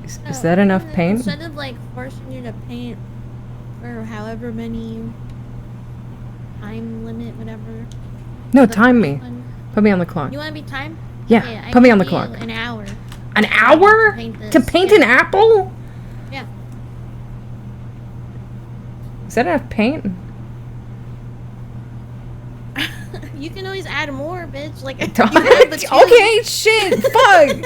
Is that enough paint? Instead of like forcing you to paint for however many time limit, whatever. No, time me. Put me on the clock. You want to be timed? Yeah, okay, put me on the clock. An hour. An hour? To paint an apple? Yeah. Is that enough paint? You can always add more, bitch. Like, okay, shit, fuck.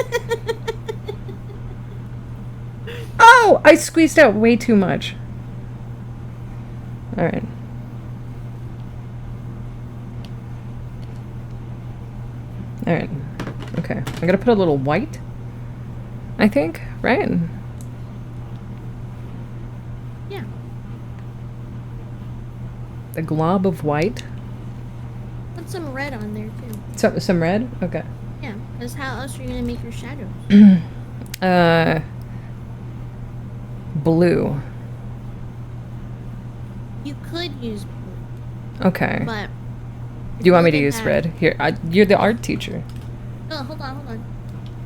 Oh, I squeezed out way too much. All right. All right. Okay. I'm gonna put a little white. I think, right? Yeah. A glob of white. Put some red on there too. Some red? Okay. Yeah, because how else are you gonna make your shadows? Blue. You could use blue. Okay. But do you want me to use red? Here, you're the art teacher. Oh, hold on.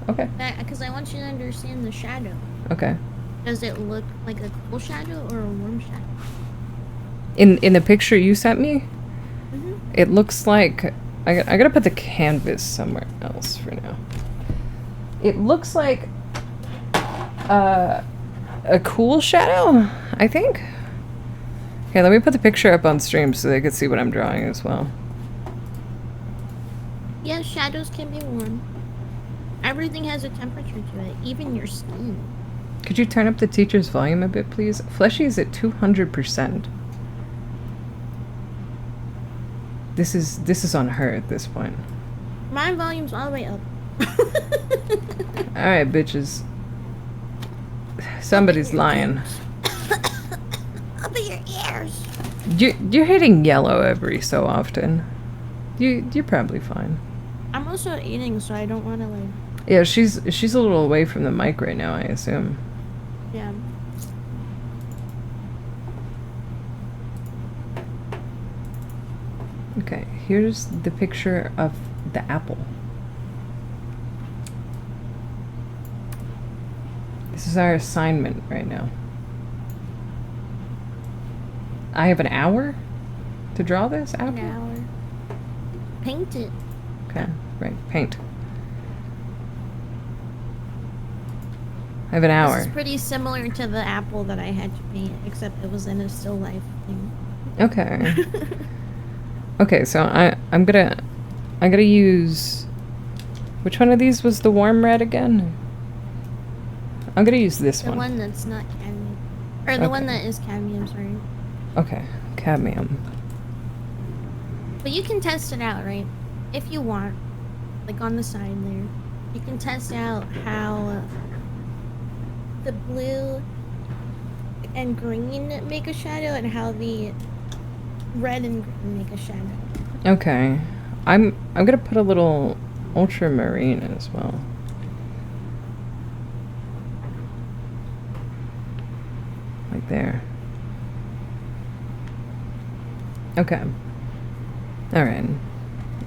Okay. Because I want you to understand the shadow. Okay. Does it look like a cool shadow or a warm shadow? In the picture you sent me, Mm-hmm. It looks like I gotta put the canvas somewhere else for now. It looks like a cool shadow, I think. Okay, let me put the picture up on stream so they can see what I'm drawing as well. Yeah, shadows can be warm. Everything has a temperature to it, even your skin. Could you turn up the teacher's volume a bit, please? Fleshy is at 200%. This is on her at this point. My volume's all the way up. Alright, bitches. Somebody's lying. Up in your ears. You're hitting yellow every so often. You're probably fine. I'm also eating, so I don't want to like. Yeah, she's a little away from the mic right now, I assume. Yeah. Okay, here's the picture of the apple. This is our assignment right now. I have an hour to draw this apple? An hour. Paint it. Okay, right, paint. I have an hour. This is pretty similar to the apple that I had to paint, except it was in a still life thing. Okay. Okay, so I'm gonna use, which one of these was the warm red again? I'm gonna use this one. The one that's not cadmium. Or the one that is cadmium, sorry. Okay, cadmium. But you can test it out, right? If you want. Like on the side there. You can test out how the blue and green make a shadow and how the red and green make a shadow. Okay. I'm gonna put a little ultramarine as well. Like there. Okay. Alright.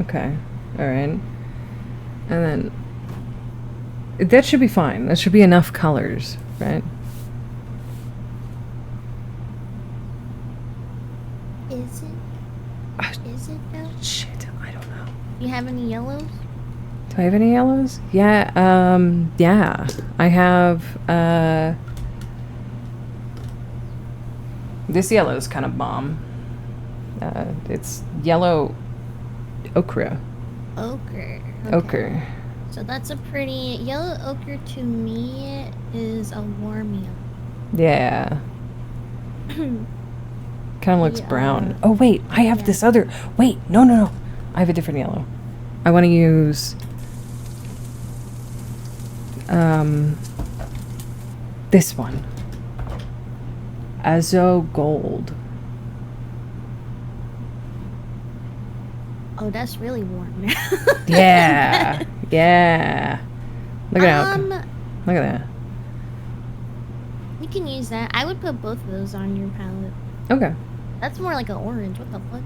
Okay. Alright. And then that should be fine. That should be enough colors, right? Is it? Is it though? Shit, I don't know. You have any yellows? Do I have any yellows? Yeah, yeah. I have, this yellow is kind of bomb. It's yellow ochre. Ochre. Okay. Ochre. So that's a pretty... Yellow ochre to me is a warm yellow. Yeah. Kind of looks Yeah. brown. Oh, wait. I have this other... Wait. No. I have a different yellow. I want to use... this one. Azo Gold. Oh, that's really warm. Yeah. Yeah. Look at that. Look at that. You can use that. I would put both of those on your palette. Okay. That's more like an orange. What the fuck?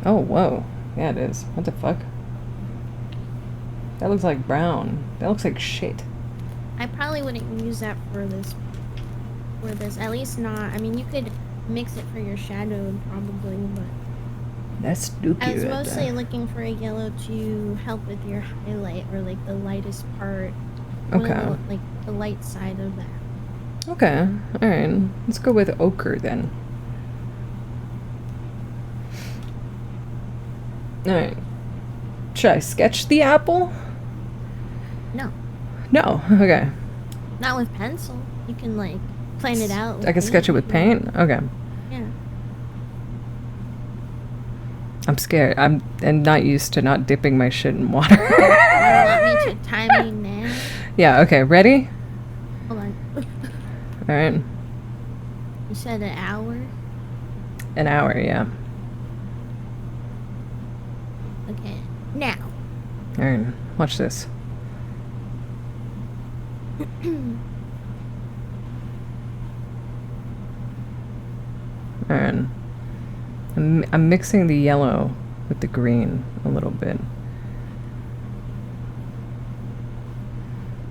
Oh, whoa. Yeah, it is. What the fuck? That looks like brown. That looks like shit. I probably wouldn't use that for this. At least not. I mean, you could mix it for your shadow probably, but That's stupid. I was mostly looking for a yellow to help with your highlight or like the lightest part. Okay. Like the light side of that. Okay. All right. Let's go with ochre then. All right. Should I sketch the apple? No. No. Okay. Not with pencil. You can like plan it out. I can sketch it with paint? Okay. Yeah. I'm scared. I'm not used to not dipping my shit in water. You want me to time you now? Yeah, okay. Ready? Hold on. All right. You said an hour? An hour, yeah. Okay. Now. All right. Watch this. All right. I'm mixing the yellow with the green a little bit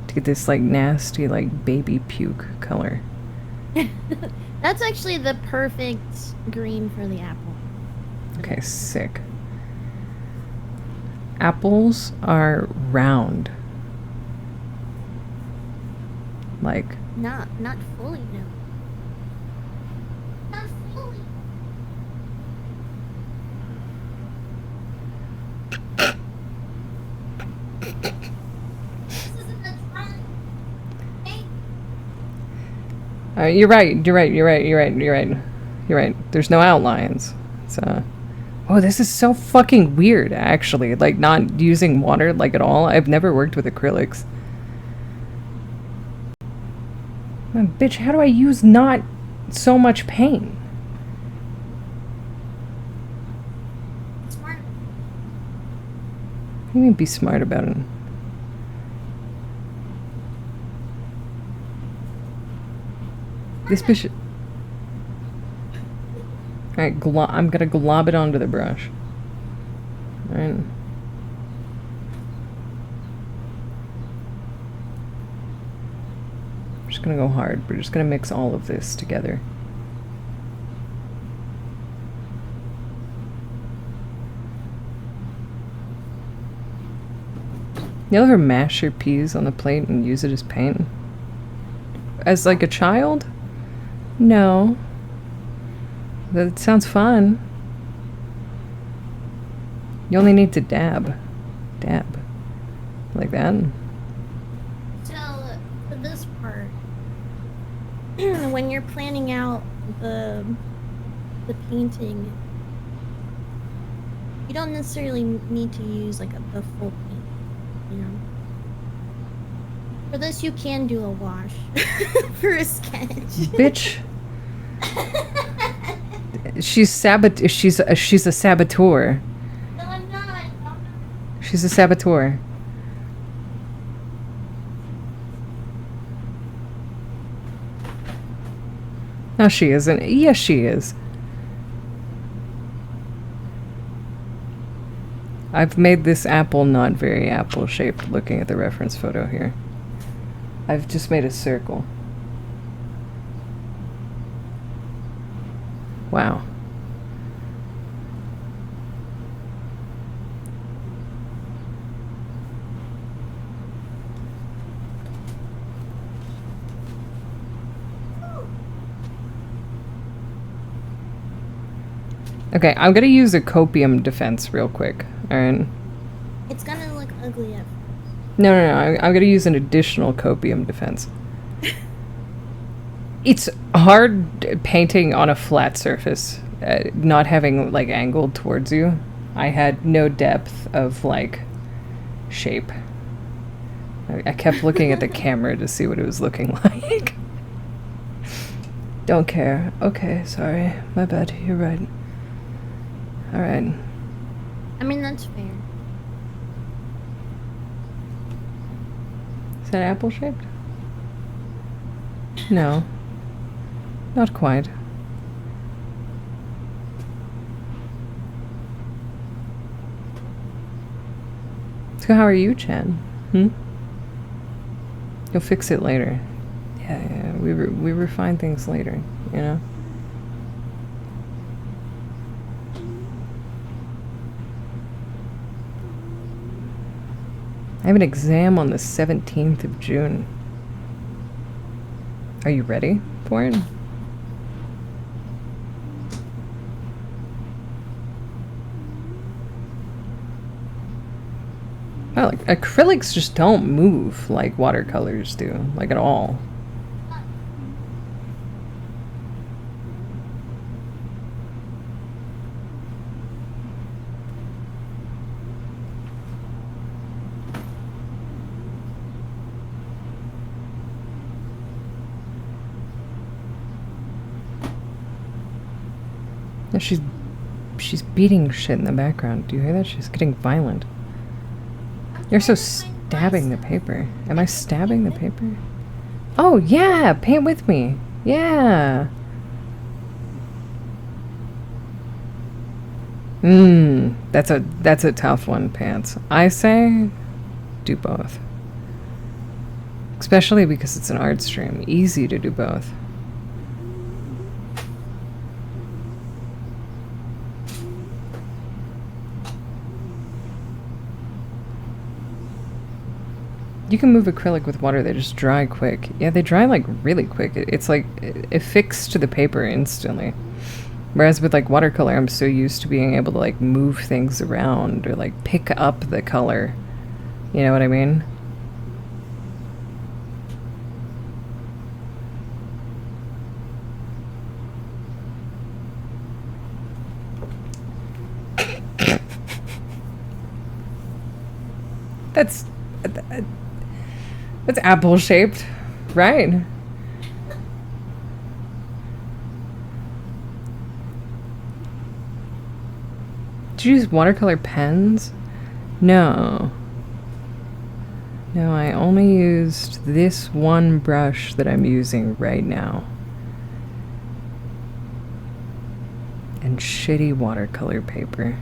to get this like nasty like baby puke color. That's actually the perfect green for the apple. Okay, sick. Apples are round. Like Not fully, no. Not fully. This isn't a drawing. Hey. you're right. There's no outlines. So oh, this is so fucking weird actually. Like not using water like at all. I've never worked with acrylics. Man, bitch, how do I use not so much paint? Smart. What do you mean be smart about it? This bitch. Alright, I'm gonna glob it onto the brush. Alright. I'm just gonna go hard. We're just gonna mix all of this together. You ever mash your peas on the plate and use it as paint? As like a child? No. That sounds fun. You only need to dab. Dab. Like that. So, for this part, when you're planning out the painting, you don't necessarily need to use like the full paint, you know. For this, you can do a wash for a sketch. Bitch. She's a saboteur. No, I'm not. She's a saboteur. No, she isn't. Yes, she is. I've made this apple not very apple-shaped looking at the reference photo here. I've just made a circle. Wow. Okay, I'm gonna use a copium defense real quick. Alright. It's gonna look ugly at first. No. I'm gonna use an additional copium defense. It's hard painting on a flat surface, not having like angled towards you. I had no depth of like shape. I kept looking at the camera to see what it was looking like. Don't care. Okay, sorry. My bad. You're right. Alright. I mean, that's fair. Is that apple shaped? No. Not quite. So how are you, Chen? Hmm? You'll fix it later. Yeah, we refine things later, you know? I have an exam on the 17th of June. Are you ready for it? Oh, like, acrylics just don't move like watercolors do, like at all. Yeah, she's beating shit in the background. Do you hear that? She's getting violent. You're so stabbing the paper. Am I stabbing the paper? Oh, yeah! Paint with me! Yeah! That's a tough one, Pants. I say do both. Especially because it's an art stream. Easy to do both. You can move acrylic with water, they just dry quick. Yeah, they dry like really quick. It's like it fixed to the paper instantly. Whereas with like watercolor, I'm so used to being able to like move things around or like pick up the color. You know what I mean? That's apple shaped, right? Did you use watercolor pens? No. No, I only used this one brush that I'm using right now. And shitty watercolor paper.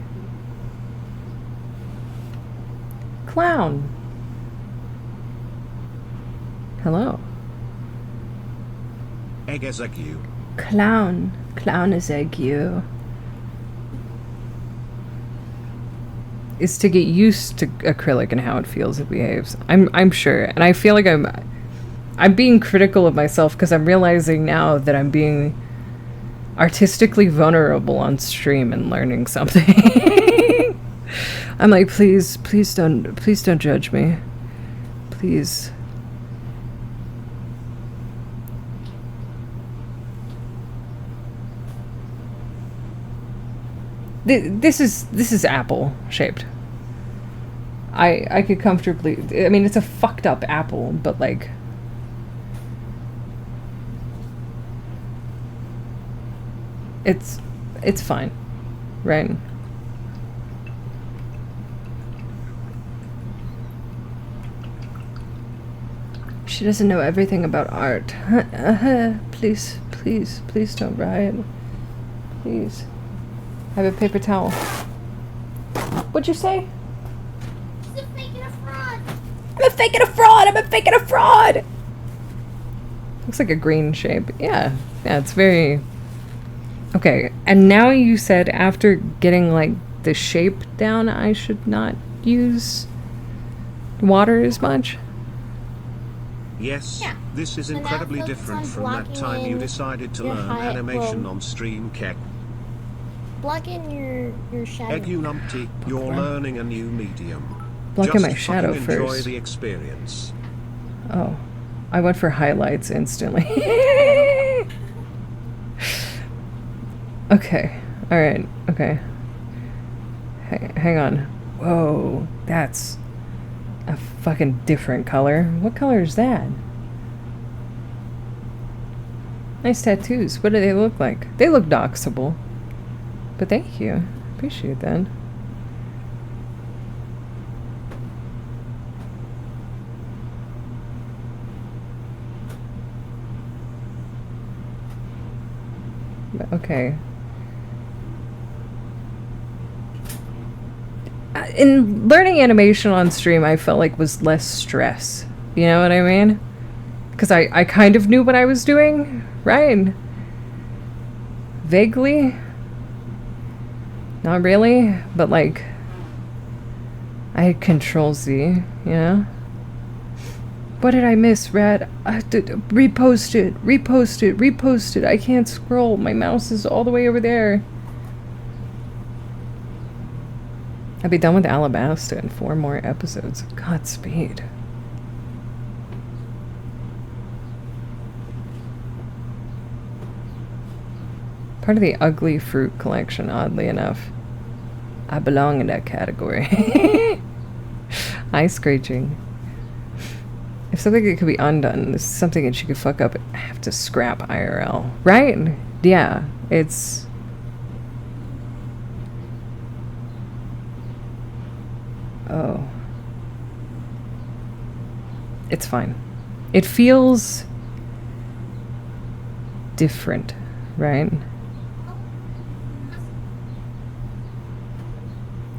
Clown. Hello. Egg is egg you. Clown. Clown is egg you. Is to get used to acrylic and how it feels, it behaves. I'm sure. And I feel like I'm being critical of myself because I'm realizing now that I'm being artistically vulnerable on stream and learning something. I'm like, please don't judge me. Please. This is apple shaped. I could comfortably. I mean, it's a fucked up apple, but like. It's fine, right? She doesn't know everything about art. Please don't riot. Please. I have a paper towel. What'd you say? He's a fake and a fraud. I'm a fake and a fraud! I'm a fake and a fraud! Looks like a green shape. Yeah, it's very... Okay, and now you said after getting, like, the shape down, I should not use water as much? Yes, Yeah. this is So now incredibly focus different on from that blocking time you in decided to your learn high- animation well- on stream Keck. Block in your shadow. Egg you numpty, you're Block. learning a new medium. Block in Just my shadow fucking enjoy first. the experience. Oh. I went for highlights instantly. Okay. Alright. Okay. Hang on. Whoa. That's a fucking different color. What color is that? Nice tattoos. What do they look like? They look doxable. But thank you. Appreciate that. Okay. In learning animation on stream, I felt like was less stress. You know what I mean? Because I kind of knew what I was doing, right? Vaguely. Not really, but like, I had Control Z, you know? What did I miss, Red? Repost it, repost it, repost it. I can't scroll. My mouse is all the way over there. I'll be done with Alabasta in 4 more episodes. Godspeed. Part of the ugly fruit collection, oddly enough. I belong in that category. Eye scratching. If something that could be undone, this is something that she could fuck up and have to scrap IRL. Right? Yeah. It's... Oh. It's fine. It feels... different, right?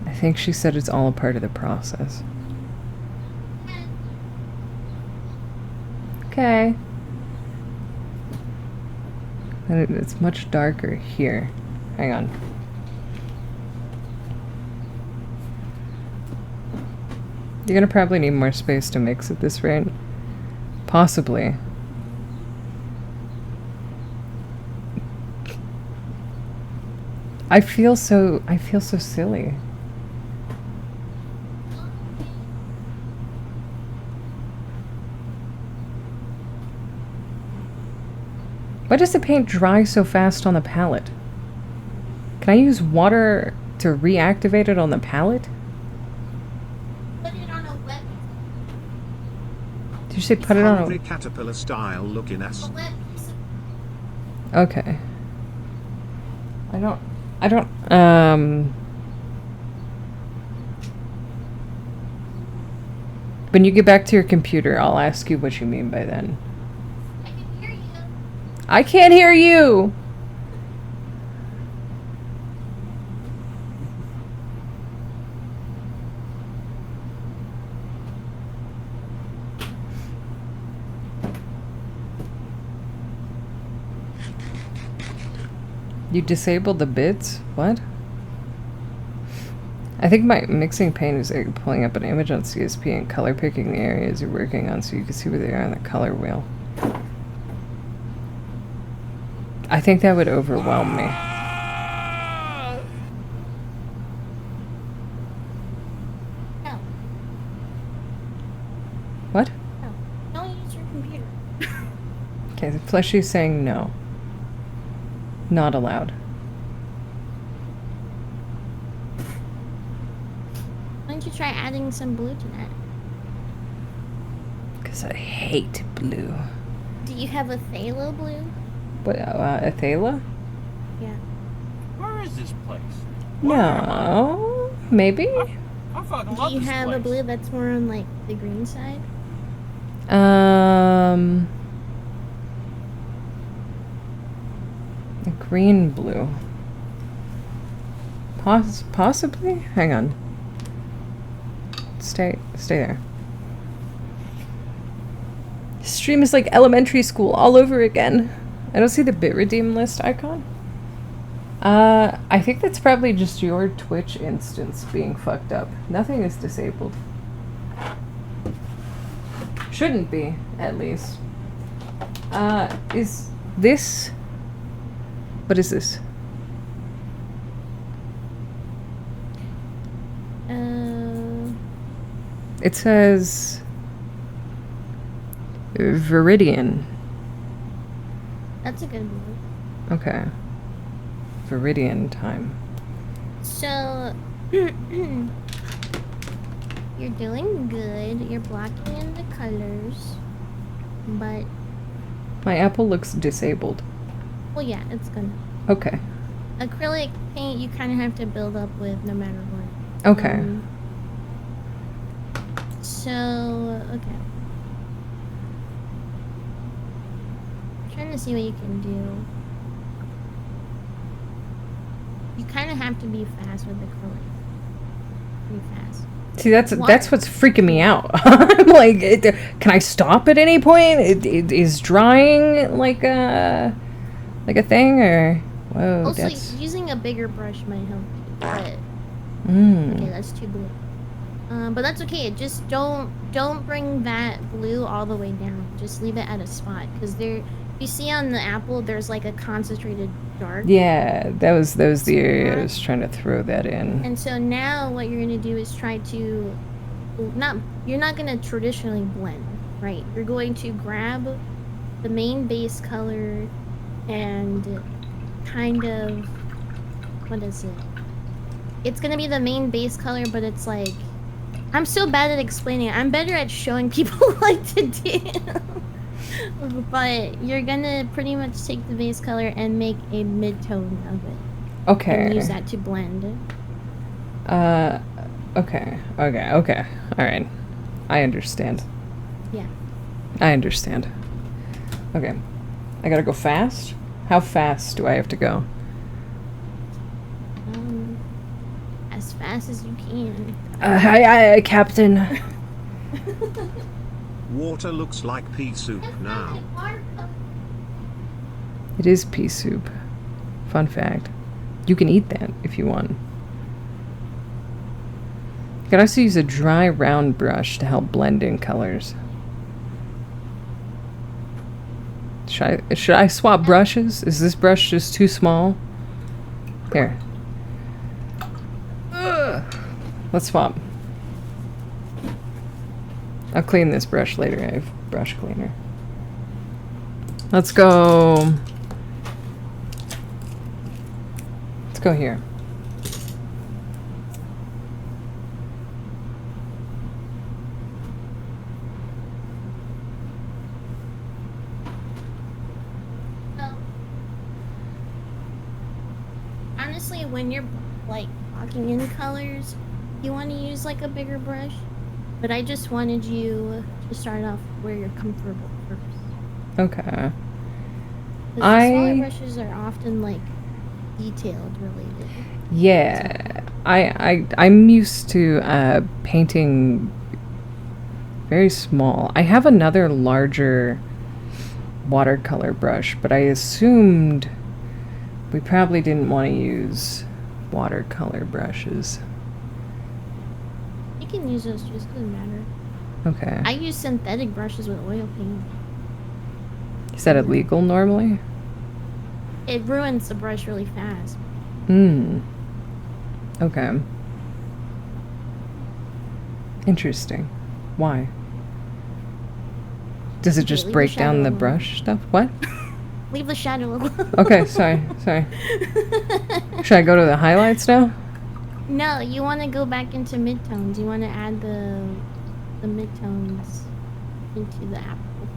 I think she said it's all a part of the process. Okay. And it's much darker here. Hang on. You're gonna probably need more space to mix at this rate. Possibly. I feel so silly. Why does the paint dry so fast on the palette? Can I use water to reactivate it on the palette? Put it on a wet, Did you say put it on Hungry a... caterpillar style looking ass. wet piece of Okay. I don't, when you get back to your computer, I'll ask you what you mean by then. I can hear you. I can't hear you! You disabled the bits? What? I think my mixing pane is like pulling up an image on CSP and color picking the areas you're working on so you can see where they are on the color wheel. I think that would overwhelm me. No, What? no. Don't use your computer. Okay, the Fleshy's saying no. Not allowed. Why don't you try adding some blue to that? Because I hate blue. Do you have a phthalo blue? What, Athala? Yeah. Where is this place? No. Maybe? I fucking Do love you this have place. a blue that's more on like the green side? A green blue. Possibly? Hang on. Stay there. Stream is like elementary school all over again. I don't see the bit redeem list icon. I think that's probably just your Twitch instance being fucked up. Nothing is disabled. Shouldn't be, at least. Is this... What is this? It says... Viridian. That's a good blue. Okay. Viridian time. So, you're doing good. You're blocking in the colors, but My apple looks disabled. well, yeah, it's gonna. Okay. Acrylic paint, you kind of have to build up with no matter what. Okay. So, okay. I'm trying to see what you can do. You kind of have to be fast with acrylic. Pretty fast. See, that's Water. what's freaking me out. I'm like, can I stop at any point? Is drying like a thing, or whoa? Also, That's using a bigger brush might help. But okay, that's too blue. But that's okay. Just don't bring that blue all the way down. Just leave it at a spot, because there. You see on the apple, there's like a concentrated dark. Yeah, that was the area I was trying to throw that in. And so now what you're gonna do is try to you're not gonna traditionally blend, right? You're going to grab the main base color and kind of, what is it? It's gonna be the main base color, but it's like, I'm so bad at explaining it. I'm better at showing people what to do. But you're gonna pretty much take the base color and make a mid-tone of it. Okay. And use that to blend. Okay. Alright. I understand. Yeah. I understand. Okay. I gotta go fast? How fast do I have to go? As fast as you can. Hi, Captain. Water looks like pea soup now. It is pea soup. Fun fact. You can eat that if you want. You can also use a dry round brush to help blend in colors. Should I swap brushes? Is this brush just too small? Here. Ugh. Let's swap. I'll clean this brush later. I have brush cleaner. Let's go. Let's go here. Honestly, when you're like locking in colors, you want to use like a bigger brush. But I just wanted you to start off where you're comfortable first. Okay. The smaller brushes are often like detailed related. Yeah, I'm used to painting very small. I have another larger watercolor brush, but I assumed we probably didn't want to use watercolor brushes. You can use those, just doesn't matter. Okay. I use synthetic brushes with oil paint. Is that illegal normally? It ruins the brush really fast. Okay. Interesting. Why? Does it just leave break the down shadow the alone. brush stuff? What? Leave the shadow alone. Okay, sorry. Should I go to the highlights now? No, you want to go back into midtones. You want to add the midtones into the apple.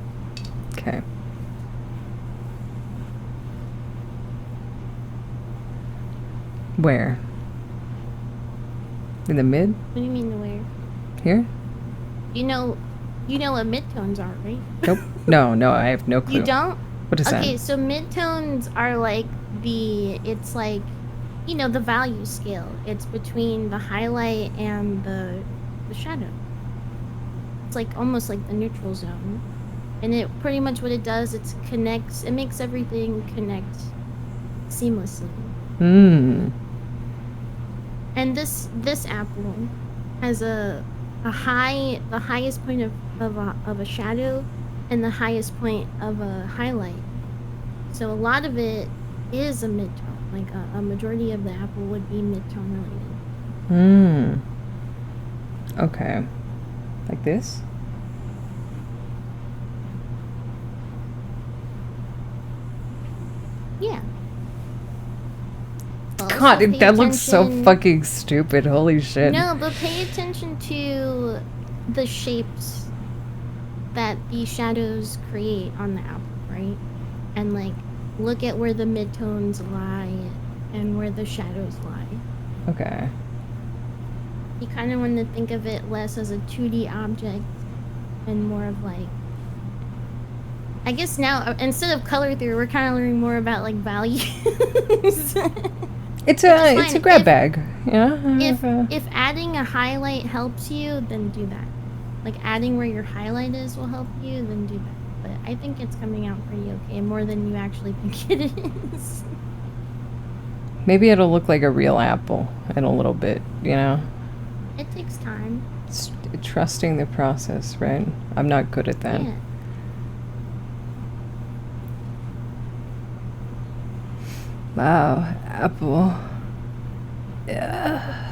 Okay. Where? In the mid? What do you mean the where? Here? You know what midtones are, right? Nope. No, I have no clue. You don't? What is Okay, that? so midtones are like it's like, the value scale. It's between the highlight and the shadow. It's like almost like the neutral zone. And it pretty much what it does, it makes everything connect seamlessly. And this apple has the highest point of a shadow and the highest point of a highlight. So a lot of it is a midtone. Like a majority of the apple would be midtone related. Okay. Like this? Yeah. God, that looks so fucking stupid. Holy shit. No, but pay attention to the shapes that the shadows create on the apple, right? And like, look at where the midtones lie and where the shadows lie. Okay. You kind of want to think of it less as a 2D object and more of like, I guess now, instead of color theory, we're kind of learning more about like values. It's Which is a fine. grab bag. Yeah. If adding a highlight helps you, then do that. Like adding where your highlight is will help you, then do that. But I think it's coming out pretty okay, more than you actually think it is. Maybe it'll look like a real apple in a little bit, you know? It takes time. It's trusting the process, right? I'm not good at that. Yeah. Wow, apple. Yeah.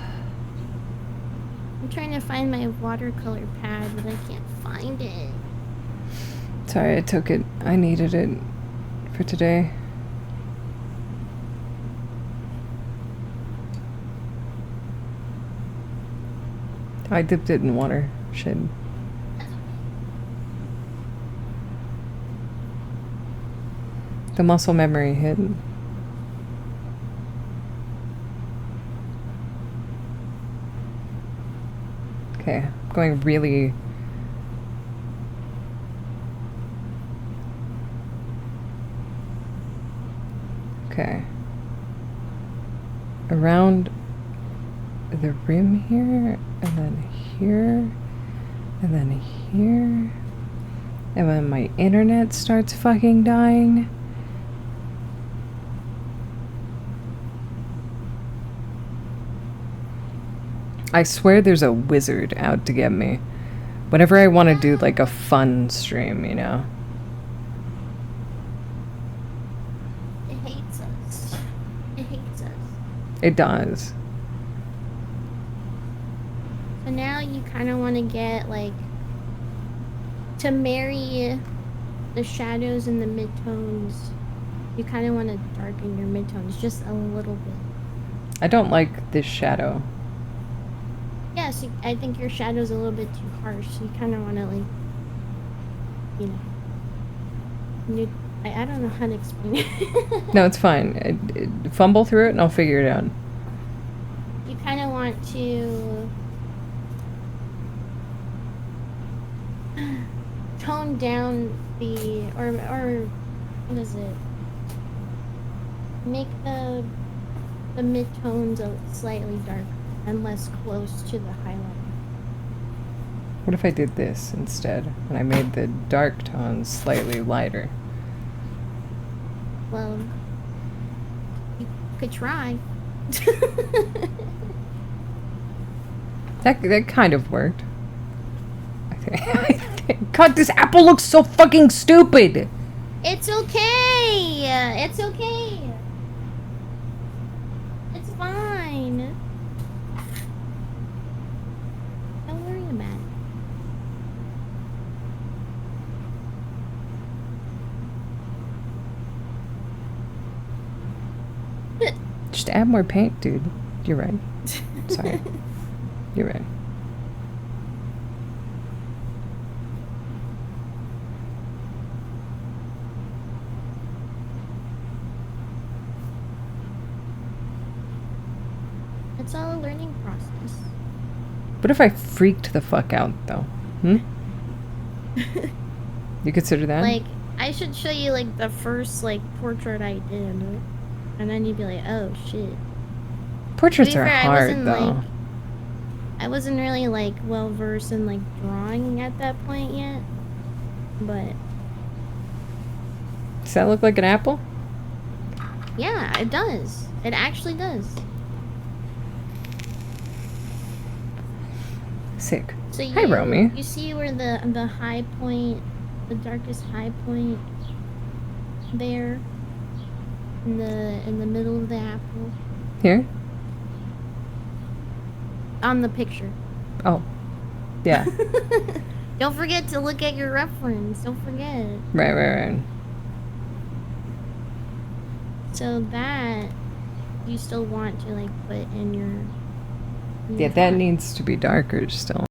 I'm trying to find my watercolor pad, but I can't find it. Sorry, I took it. I needed it for today. I dipped it in water. Shit. The muscle memory hit. Okay, going really. Okay. Around the rim here, and then here, and then here. And when my internet starts fucking dying. I swear there's a wizard out to get me. Whenever I want to do like a fun stream, you know? It hates us. It hates us. It does. So now you kind of want to get like to marry the shadows and the midtones. You kind of want to darken your midtones just a little bit. I don't like this shadow. Yes, I think your shadow's a little bit too harsh. So you kind of want to like, you know, I don't know how to explain it. No, it's fine. Fumble through it and I'll figure it out. You kind of want to tone down the or what is it? Make the midtones slightly darker and less close to the highlight. What if I did this instead? And I made the dark tones slightly lighter. Well, you could try. That kind of worked. I think. God, this apple looks so fucking stupid! It's okay! It's okay! It's fine! Don't worry about it. Just add more paint, dude. You're right. Sorry. You're right. It's all a learning process. What if I freaked the fuck out, though? Hmm? You consider that? Like, I should show you, like, the first, like, portrait I did. And then you'd be like, oh, shit. Portraits To be are fair, hard, though. Like, I wasn't really, like, well-versed in, like, drawing at that point yet. But, Does that look like an apple? yeah, it does. It actually does. Sick. So Hi, Romy. You see where the high point, the darkest high point there in the middle of the apple Here? on the picture. Oh. Yeah. Don't forget to look at your reference. Don't forget. Right. So that you still want to like put in your Yeah, that needs to be darker still.